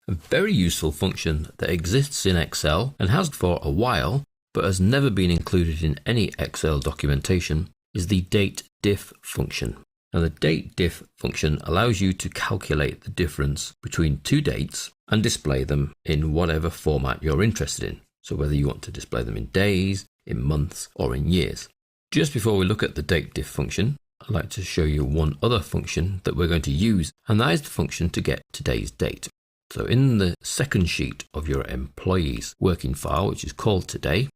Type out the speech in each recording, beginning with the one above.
A very useful function that exists in Excel and has for a while, but has never been included in any Excel documentation, is the Datedif function. Now the Datedif function allows you to calculate the difference between two dates and display them in whatever format you're interested in. So whether you want to display them in days, in months, or in years. Just before we look at the Datedif function, I'd like to show you one other function that we're going to use, and that is the function to get today's date. So in the second sheet of your employees working file, which is called today,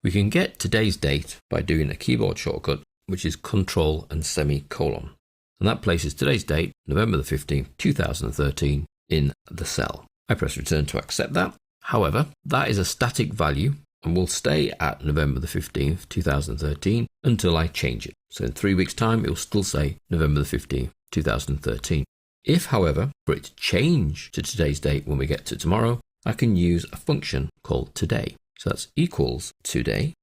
we can get today's date by doing a keyboard shortcut, which is Control and semicolon. And that places today's date, November the 15th, 2013, in the cell. I press return to accept that. However, that is a static value and will stay at November the 15th, 2013 until I change it. So in 3 weeks' time, it will still say November the 15th, 2013. If, however, for it to change to today's date when we get to tomorrow, I can use a function called today. So that's equals today.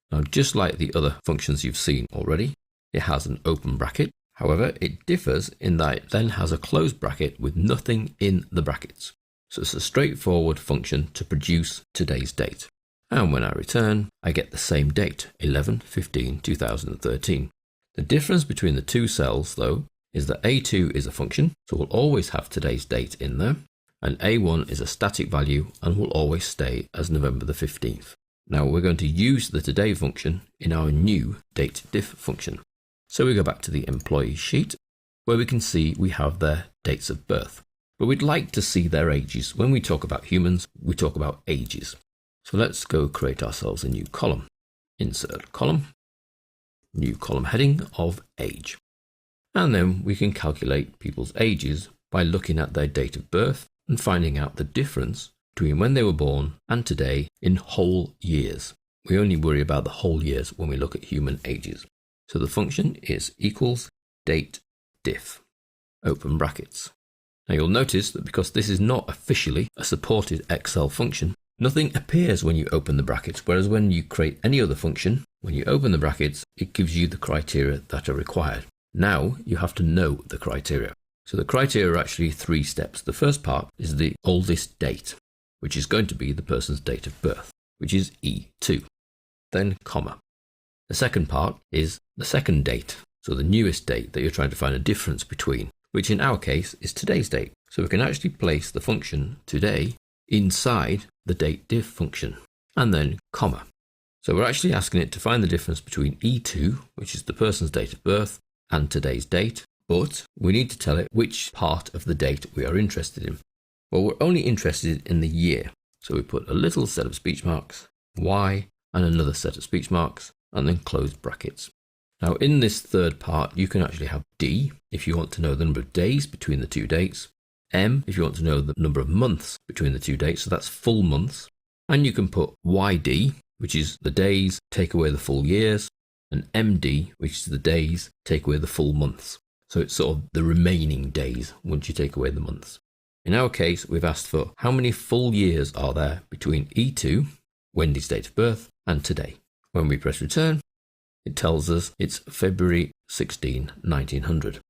Now, just like the other functions you've seen already, it has an open bracket. However, it differs in that it then has a closed bracket with nothing in the brackets. So it's a straightforward function to produce today's date. And when I return, I get the same date, 11/15/2013. The difference between the two cells, though, is that A2 is a function, so we'll always have today's date in there, and A1 is a static value and will always stay as November the 15th. Now we're going to use the today function in our new Datedif function. So we go back to the employee sheet, where we can see we have their dates of birth. But we'd like to see their ages. When we talk about humans, we talk about ages. So let's go create ourselves a new column. Insert column, new column heading of age. And then we can calculate people's ages by looking at their date of birth and finding out the difference between when they were born and today in whole years. We only worry about the whole years when we look at human ages. So the function is equals Datedif, open brackets. Now you'll notice that because this is not officially a supported Excel function, nothing appears when you open the brackets, whereas when you create any other function, when you open the brackets, it gives you the criteria that are required. Now you have to know the criteria. So the criteria are actually 3 steps. The first part is the oldest date, which is going to be the person's date of birth, which is E2. Then comma. The second part is the second date, so the newest date that you're trying to find a difference between, which in our case is today's date. So we can actually place the function today inside the Datedif function, and then comma. So we're actually asking it to find the difference between E2, which is the person's date of birth, and today's date, but we need to tell it which part of the date we are interested in. Well, we're only interested in the year, so we put a little set of speech marks, Y, and another set of speech marks, and then close brackets. Now in this third part, you can actually have D if you want to know the number of days between the two dates, M if you want to know the number of months between the two dates, so that's full months, and you can put YD, which is the days, take away the full years, and MD, which is the days, take away the full months. So it's sort of the remaining days once you take away the months. In our case, we've asked for how many full years are there between E2, Wendy's date of birth, and today. When we press return, it tells us it's February 16, 1900.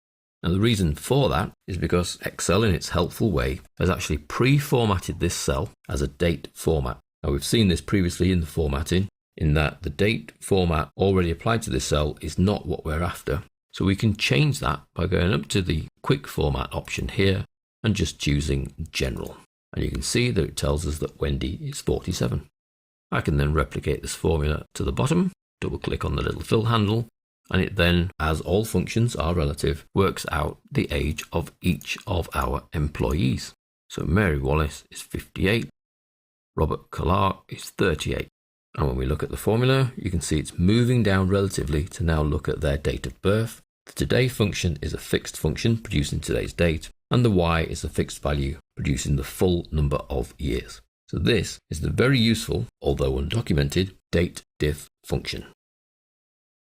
And the reason for that is because Excel, in its helpful way, has actually pre-formatted this cell as a date format. Now we've seen this previously in the formatting, in that the date format already applied to this cell is not what we're after. So we can change that by going up to the quick format option here and just choosing general. And you can see that it tells us that Wendy is 47. I can then replicate this formula to the bottom, double click on the little fill handle, and it then, as all functions are relative, works out the age of each of our employees. So Mary Wallace is 58, Robert Clark is 38. And when we look at the formula, you can see it's moving down relatively to now look at their date of birth. The today function is a fixed function producing today's date, and the Y is a fixed value producing the full number of years. So this is the very useful, although undocumented, Datedif function.